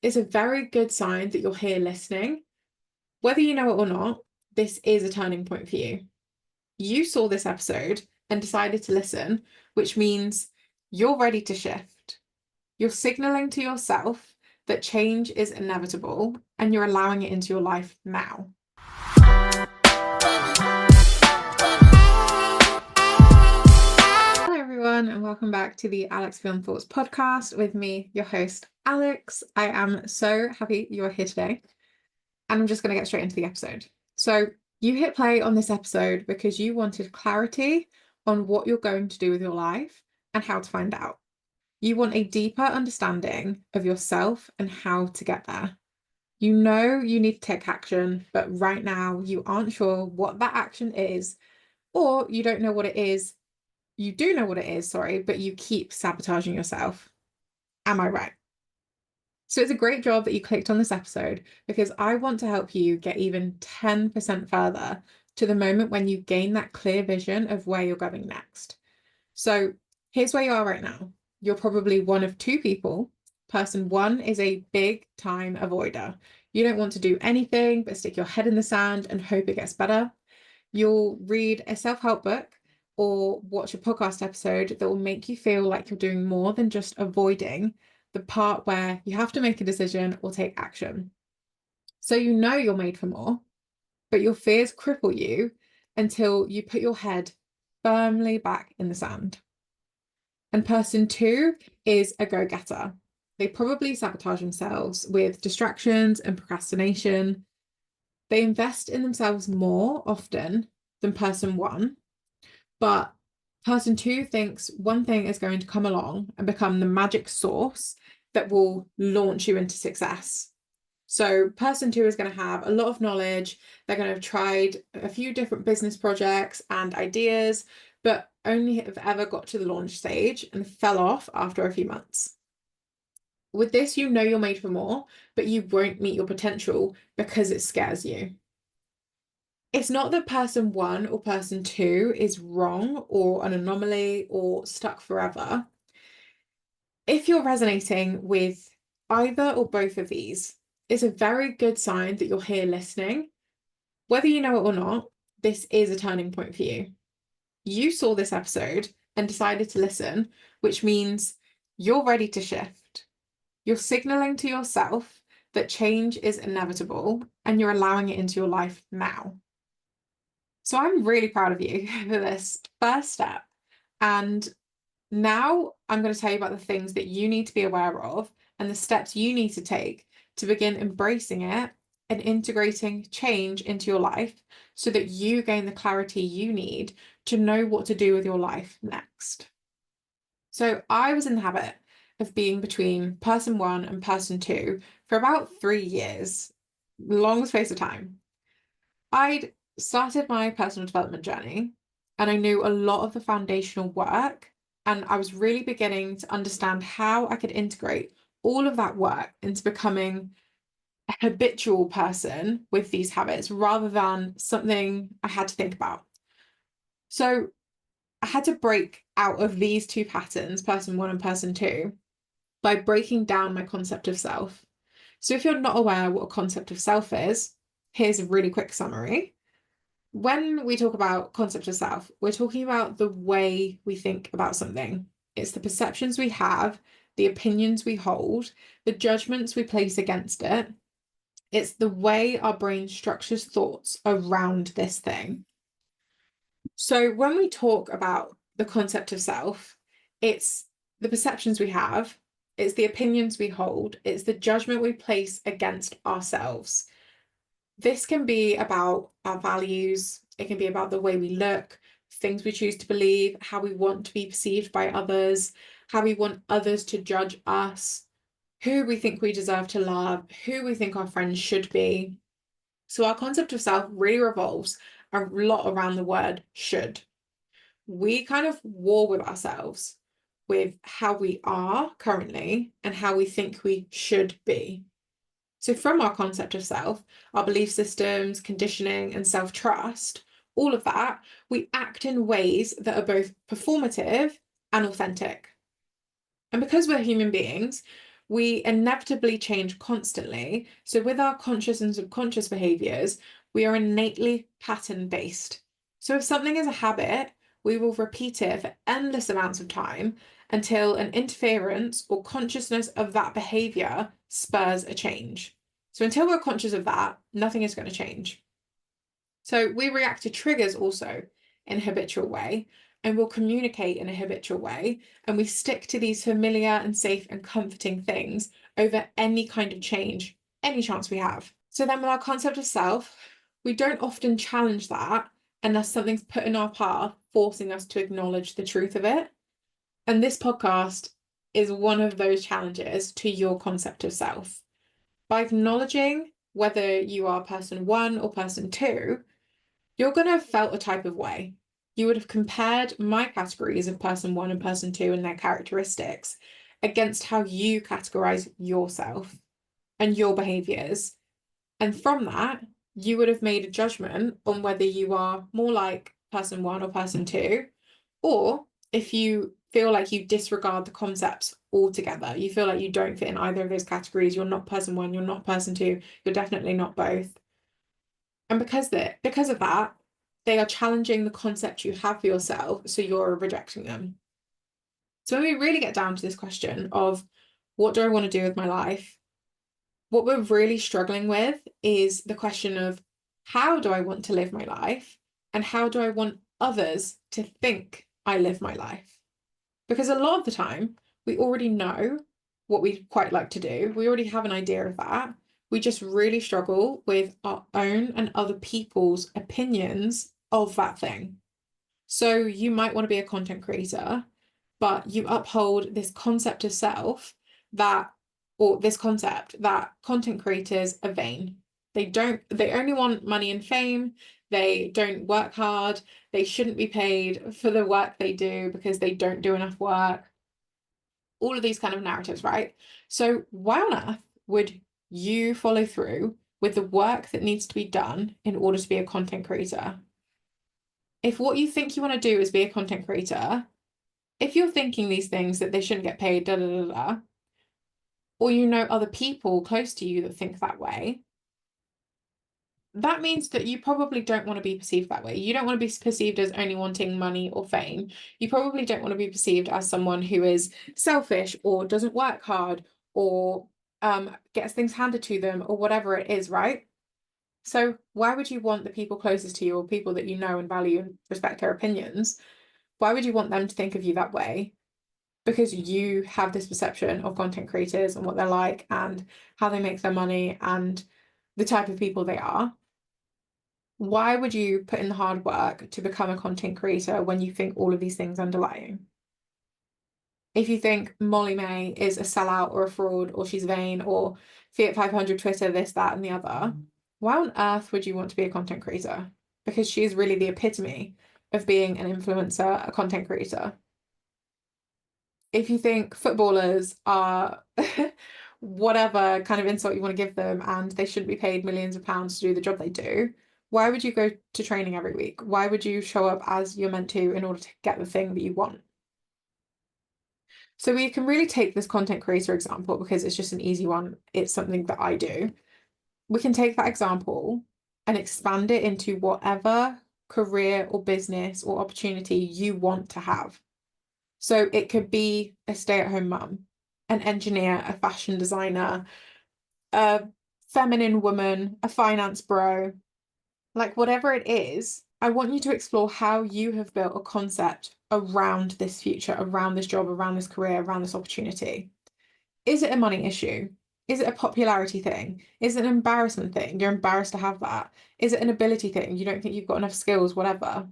it's a very good sign that you're here listening. Whether you know it or not, this is a turning point for you. You saw this episode and decided to listen, which means you're ready to shift. You're signaling to yourself that change is inevitable and you're allowing it into your life now. Hello, everyone, and welcome back to the Alex Film Thoughts podcast with me, your host, Alex. I am so happy you're here today, and I'm just going to get straight into the episode. So, you hit play on this episode because you wanted clarity on what you're going to do with your life and how to find out. You want a deeper understanding of yourself and how to get there. You know you need to take action, but right now you aren't sure what that action is, or you don't know what it is. You do know what it is, sorry, but you keep sabotaging yourself. Am I right? So it's a great job that you clicked on this episode because I want to help you get even 10% further to the moment when you gain that clear vision of where you're going next. So here's where you are right now. You're probably one of two people. Person one is a big time avoider. You don't want to do anything but stick your head in the sand and hope it gets better. You'll read a self-help book or watch a podcast episode that will make you feel like you're doing more than just avoiding the part where you have to make a decision or take action. So you know you're made for more, but your fears cripple you until you put your head firmly back in the sand. And person two is a go-getter. They probably sabotage themselves with distractions and procrastination. They invest in themselves more often than person one, but person two thinks one thing is going to come along and become the magic sauce that will launch you into success. So person two is going to have a lot of knowledge. They're going to have tried a few different business projects and ideas, but only have ever got to the launch stage and fell off after a few months. With this, you know you're made for more, but you won't meet your potential because it scares you. It's not that person one or person two is wrong or an anomaly or stuck forever. If you're resonating with either or both of these, it's a very good sign that you're here listening. Whether you know it or not, this is a turning point for you. You saw this episode and decided to listen, which means you're ready to shift. You're signaling to yourself that change is inevitable and you're allowing it into your life now. So I'm really proud of you for this first step. And now I'm going to tell you about the things that you need to be aware of and the steps you need to take to begin embracing it and integrating change into your life so that you gain the clarity you need to know what to do with your life next. So I was in the habit of being between person one and person two for about 3 years, long space of time. I'd started my personal development journey and I knew a lot of the foundational work, and I was really beginning to understand how I could integrate all of that work into becoming a habitual person with these habits rather than something I had to think about. So I had to break out of these two patterns, person one and person two, by breaking down my concept of self. So if you're not aware what a concept of self is, here's a really quick summary. When we talk about concept of self, we're talking about the way we think about something. It's the perceptions we have, the opinions we hold, the judgments we place against it. It's the way our brain structures thoughts around this thing. So when we talk about the concept of self, it's the perceptions we have, it's the opinions we hold, it's the judgment we place against ourselves. This can be about our values, it can be about the way we look, things we choose to believe, how we want to be perceived by others, how we want others to judge us, who we think we deserve to love, who we think our friends should be. So our concept of self really revolves a lot around the word should. We kind of war with ourselves with how we are currently and how we think we should be. So from our concept of self, our belief systems, conditioning, and self-trust, all of that, we act in ways that are both performative and authentic. And because we're human beings, we inevitably change constantly. So with our conscious and subconscious behaviors, we are innately pattern-based. So if something is a habit, we will repeat it for endless amounts of time until an interference or consciousness of that behavior spurs a change. So until we're conscious of that, nothing is going to change. So we react to triggers also in a habitual way, and we'll communicate in a habitual way, and we stick to these familiar and safe and comforting things over any kind of change, any chance we have. So then with our concept of self, we don't often challenge that unless something's put in our path, forcing us to acknowledge the truth of it. And this podcast is one of those challenges to your concept of self. By acknowledging whether you are person one or person two, you're going to have felt a type of way. You would have compared my categories of person one and person two and their characteristics against how you categorize yourself and your behaviors. And from that, you would have made a judgment on whether you are more like person one or person two, or if you feel like you disregard the concepts altogether, you feel like you don't fit in either of those categories, you're not person one, you're not person two, you're definitely not both. And because of that, they are challenging the concept you have for yourself, so you're rejecting them. So when we really get down to this question of what do I want to do with my life, what we're really struggling with is the question of how do I want to live my life and how do I want others to think I live my life? Because a lot of the time, we already know what we'd quite like to do. We already have an idea of that. We just really struggle with our own and other people's opinions of that thing. So you might want to be a content creator, but you uphold this concept of self that, or this concept that content creators are vain. They only want money and fame. They don't work hard. They shouldn't be paid for the work they do because they don't do enough work. All of these kind of narratives, right? So why on earth would you follow through with the work that needs to be done in order to be a content creator? If what you think you want to do is be a content creator, if you're thinking these things that they shouldn't get paid, da da da da, or you know other people close to you that think that way, that means that you probably don't want to be perceived that way. You don't want to be perceived as only wanting money or fame. You probably don't want to be perceived as someone who is selfish or doesn't work hard or gets things handed to them or whatever it is, right? So why would you want the people closest to you or people that you know and value and respect their opinions? Why would you want them to think of you that way? Because you have this perception of content creators and what they're like and how they make their money and the type of people they are. Why would you put in the hard work to become a content creator when you think all of these things underlying? If you think Molly May is a sellout or a fraud or she's vain or Fiat 500 Twitter, this, that, and the other, why on earth would you want to be a content creator? Because she is really the epitome of being an influencer, a content creator. If you think footballers are whatever kind of insult you want to give them and they shouldn't be paid millions of pounds to do the job they do, why would you go to training every week? Why would you show up as you're meant to in order to get the thing that you want? So we can really take this content creator example because it's just an easy one. It's something that I do. We can take that example and expand it into whatever career or business or opportunity you want to have. So it could be a stay-at-home mum, an engineer, a fashion designer, a feminine woman, a finance bro, like whatever it is, I want you to explore how you have built a concept around this future, around this job, around this career, around this opportunity. Is it a money issue? Is it a popularity thing? Is it an embarrassment thing? You're embarrassed to have that. Is it an ability thing? You don't think you've got enough skills, whatever.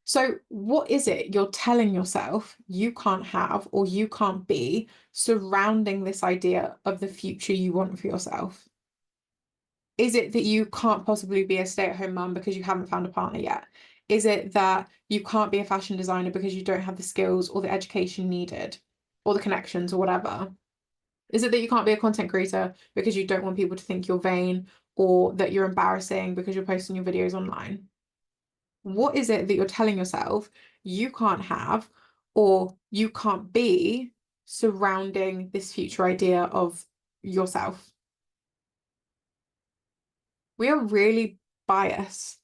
So what is it you're telling yourself you can't have or you can't be surrounding this idea of the future you want for yourself? Is it that you can't possibly be a stay-at-home mum because you haven't found a partner yet? Is it that you can't be a fashion designer because you don't have the skills or the education needed or the connections or whatever? Is it that you can't be a content creator because you don't want people to think you're vain or that you're embarrassing because you're posting your videos online? What is it that you're telling yourself you can't have or you can't be surrounding this future idea of yourself. We are really biased.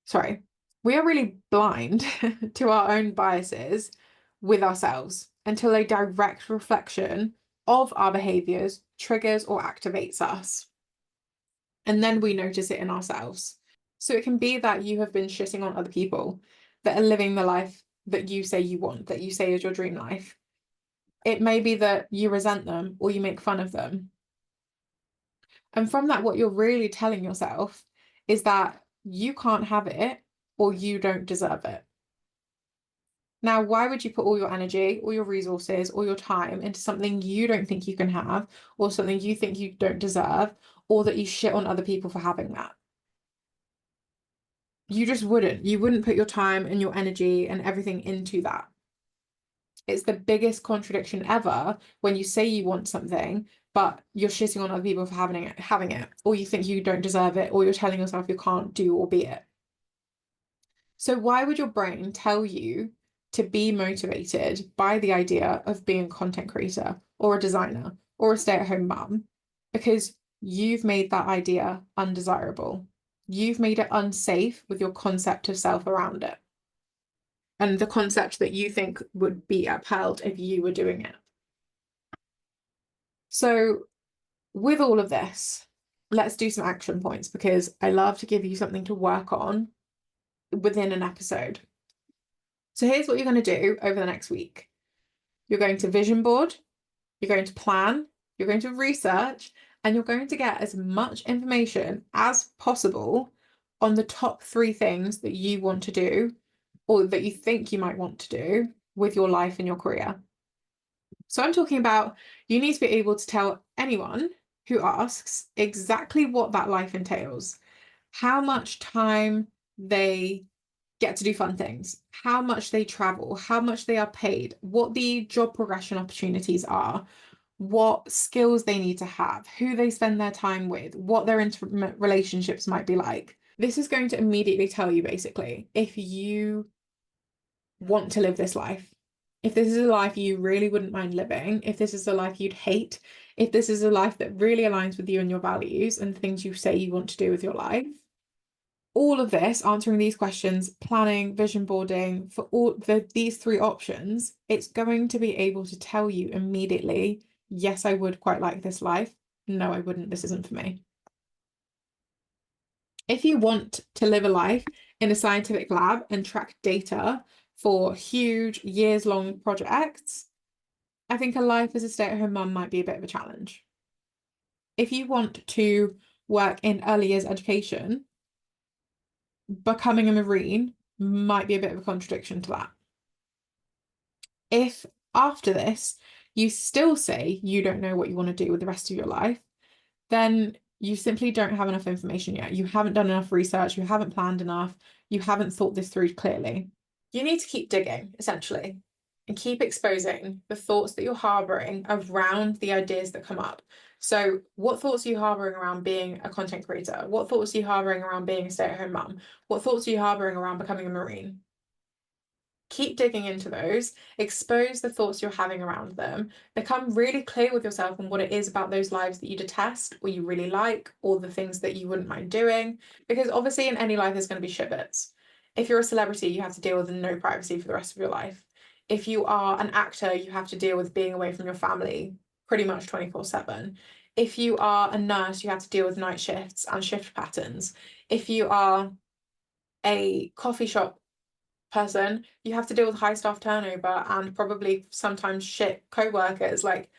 Sorry, we are really blind to our own biases with ourselves until a direct reflection of our behaviors triggers or activates us. And then we notice it in ourselves. So it can be that you have been shitting on other people that are living the life that you say you want, that you say is your dream life. It may be that you resent them or you make fun of them. And from that, what you're really telling yourself is that you can't have it or you don't deserve it. Now, why would you put all your energy, all your resources, all your time into something you don't think you can have, or something you think you don't deserve, or that you shit on other people for having that? You just wouldn't. You wouldn't put your time and your energy and everything into that. It's the biggest contradiction ever when you say you want something, but you're shitting on other people for having it, or you think you don't deserve it, or you're telling yourself you can't do or be it. So why would your brain tell you to be motivated by the idea of being a content creator or a designer or a stay-at-home mum? Because you've made that idea undesirable. You've made it unsafe with your concept of self around it and the concept that you think would be upheld if you were doing it. So with all of this, let's do some action points because I love to give you something to work on within an episode. So here's what you're going to do over the next week. You're going to vision board, you're going to plan, you're going to research, and you're going to get as much information as possible on the top 3 things that you want to do or that you think you might want to do with your life and your career. So I'm talking about you need to be able to tell anyone who asks exactly what that life entails, how much time they get to do fun things, how much they travel, how much they are paid, what the job progression opportunities are, what skills they need to have, who they spend their time with, what their intimate relationships might be like. This is going to immediately tell you basically if you want to live this life. If this is a life you really wouldn't mind living, if this is a life you'd hate, if this is a life that really aligns with you and your values and things you say you want to do with your life. All of this, answering these questions, planning, vision boarding, for all these 3 options, it's going to be able to tell you immediately, yes, I would quite like this life. No, I wouldn't. This isn't for me. If you want to live a life in a scientific lab and track data for huge years-long projects, I think a life as a stay-at-home mum might be a bit of a challenge. If you want to work in early years education, becoming a Marine might be a bit of a contradiction to that. If after this you still say you don't know what you want to do with the rest of your life, then you simply don't have enough information yet. You haven't done enough research, you haven't planned enough, you haven't thought this through clearly. You need to keep digging, essentially, and keep exposing the thoughts that you're harboring around the ideas that come up. So what thoughts are you harboring around being a content creator? What thoughts are you harboring around being a stay-at-home mum? What thoughts are you harboring around becoming a Marine? Keep digging into those, expose the thoughts you're having around them, become really clear with yourself on what it is about those lives that you detest or you really like, or the things that you wouldn't mind doing. Because obviously in any life there's going to be shit bits. If you're a celebrity, you have to deal with no privacy for the rest of your life. If you are an actor, you have to deal with being away from your family pretty much 24/7. If you are a nurse, you have to deal with night shifts and shift patterns. If you are a coffee shop person, you have to deal with high staff turnover and probably sometimes shit co-workers. Like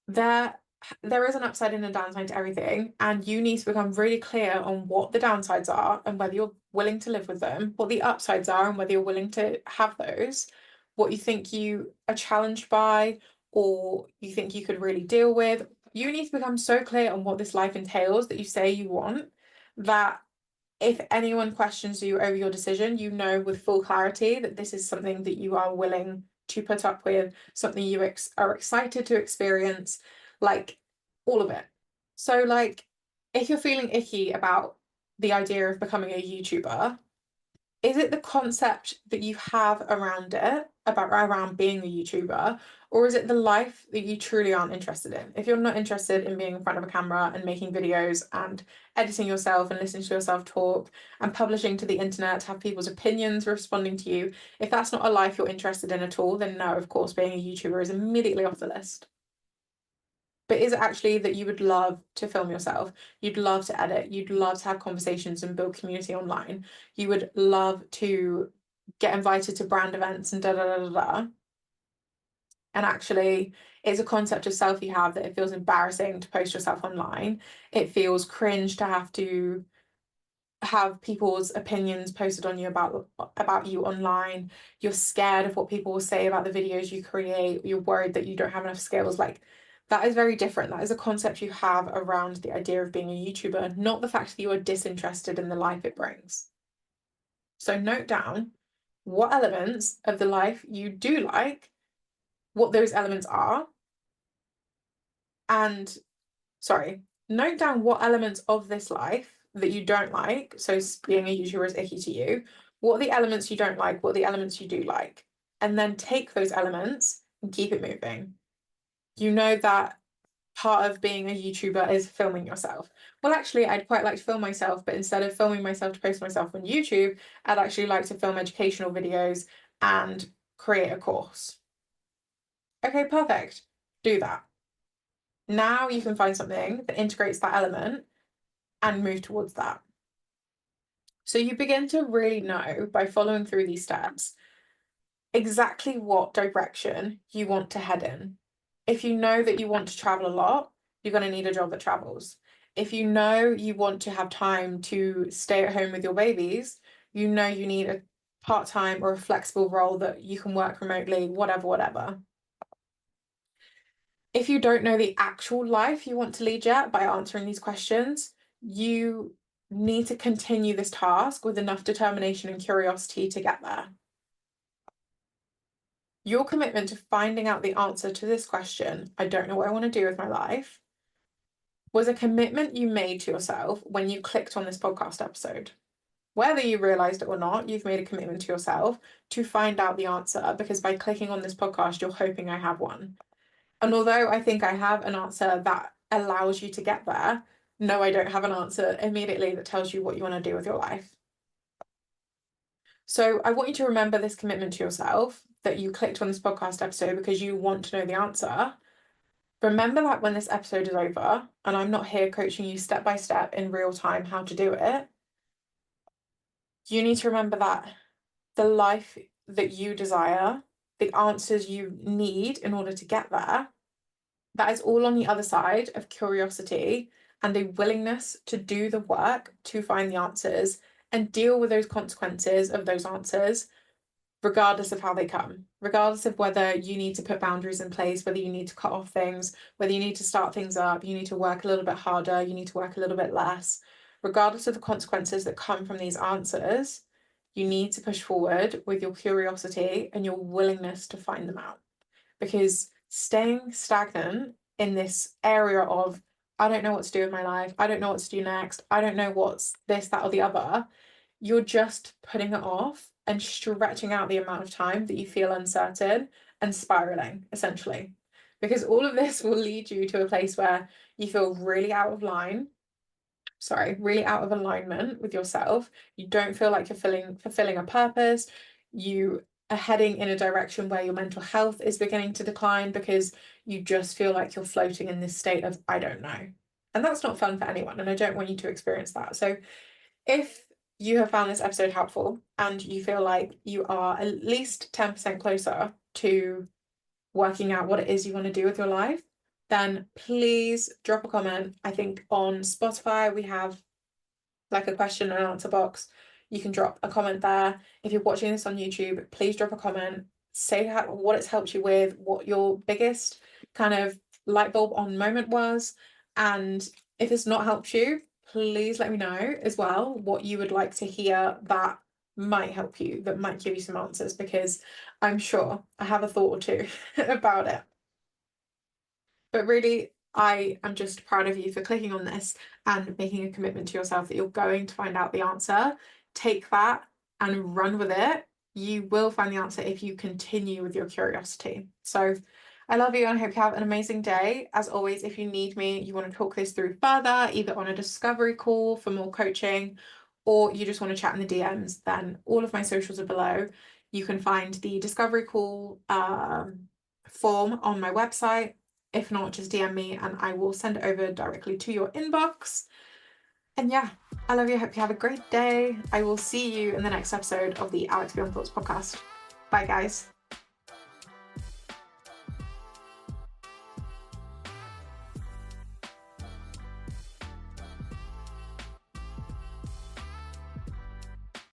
there is an upside and a downside to everything, and you need to become really clear on what the downsides are and whether you're willing to live with them, what the upsides are and whether you're willing to have those, what you think you are challenged by or you think you could really deal with. You need to become so clear on what this life entails that you say you want, that if anyone questions you over your decision, you know with full clarity that this is something that you are willing to put up with, something you are excited to experience, like all of it. So like if you're feeling icky about the idea of becoming a YouTuber, Is it the concept that you have around it, around being a YouTuber, or is it the life that you truly aren't interested in? If you're not interested in being in front of a camera and making videos and editing yourself and listening to yourself talk and publishing to the internet to have people's opinions responding to you, if that's not a life you're interested in at all, then no, of course, being a YouTuber is immediately off the list. But is it actually that you would love to film yourself? You'd love to edit. You'd love to have conversations and build community online. You would love to get invited to brand events and da da da da da. And actually, it's a concept of self you have that it feels embarrassing to post yourself online. It feels cringe to have to have people's opinions posted on you about you online. You're scared of what people will say about the videos you create. You're worried that you don't have enough skills. Like, that is very different. That is a concept you have around the idea of being a YouTuber, not the fact that you are disinterested in the life it brings. So note down what elements of the life you do like, what those elements are, and note down what elements of this life that you don't like. So being a YouTuber is icky to you. What are the elements you don't like? What are the elements you do like? And then take those elements and keep it moving. You know that part of being a YouTuber is filming yourself. Well, actually, I'd quite like to film myself, but instead of filming myself to post myself on YouTube, I'd actually like to film educational videos and create a course. Okay, perfect. Do that. Now you can find something that integrates that element and move towards that. So you begin to really know by following through these steps exactly what direction you want to head in. If you know that you want to travel a lot, you're going to need a job that travels. If you know you want to have time to stay at home with your babies, you know you need a part-time or a flexible role that you can work remotely, whatever. If you don't know the actual life you want to lead yet by answering these questions, you need to continue this task with enough determination and curiosity to get there. Your commitment to finding out the answer to this question, I don't know what I want to do with my life, was a commitment you made to yourself when you clicked on this podcast episode. Whether you realized it or not, you've made a commitment to yourself to find out the answer, because by clicking on this podcast, you're hoping I have one. And although I think I have an answer that allows you to get there, no, I don't have an answer immediately that tells you what you want to do with your life. So I want you to remember this commitment to yourself, that you clicked on this podcast episode because you want to know the answer. Remember that when this episode is over, and I'm not here coaching you step by step in real time how to do it, you need to remember that the life that you desire, the answers you need in order to get there, that is all on the other side of curiosity and a willingness to do the work to find the answers and deal with those consequences of those answers, regardless of how they come, regardless of whether you need to put boundaries in place, whether you need to cut off things, whether you need to start things up, you need to work a little bit harder, you need to work a little bit less. Regardless of the consequences that come from these answers, you need to push forward with your curiosity and your willingness to find them out. Because staying stagnant in this area of, I don't know what to do with my life, I don't know what to do next, I don't know what's this, that, or the other, you're just putting it off and stretching out the amount of time that you feel uncertain and spiraling, essentially. Because all of this will lead you to a place where you feel really out of really out of alignment with yourself. You don't feel like you're fulfilling a purpose. You are heading in a direction where your mental health is beginning to decline because you just feel like you're floating in this state of, I don't know. And that's not fun for anyone. And I don't want you to experience that. So if you have found this episode helpful and you feel like you are at least 10% closer to working out what it is you want to do with your life, then please drop a comment. I think on Spotify we have like a question and answer box. You can drop a comment there. If you're watching this on YouTube, please drop a comment. Say what it's helped you with, what your biggest kind of light bulb on moment was. And if it's not helped you, please let me know as well what you would like to hear that might help you, that might give you some answers, because I'm sure I have a thought or two about it. But really, I am just proud of you for clicking on this and making a commitment to yourself that you're going to find out the answer. Take that and run with it, you will find the answer if you continue with your curiosity. So I love you and I hope you have an amazing day. As always, if you need me, you want to talk this through further, either on a discovery call for more coaching, or you just want to chat in the DMs, then all of my socials are below. You can find the discovery call form on my website. If not, just DM me and I will send it over directly to your inbox. And yeah, I love you. I hope you have a great day. I will see you in the next episode of the Alex Beyond Thoughts podcast. Bye, guys.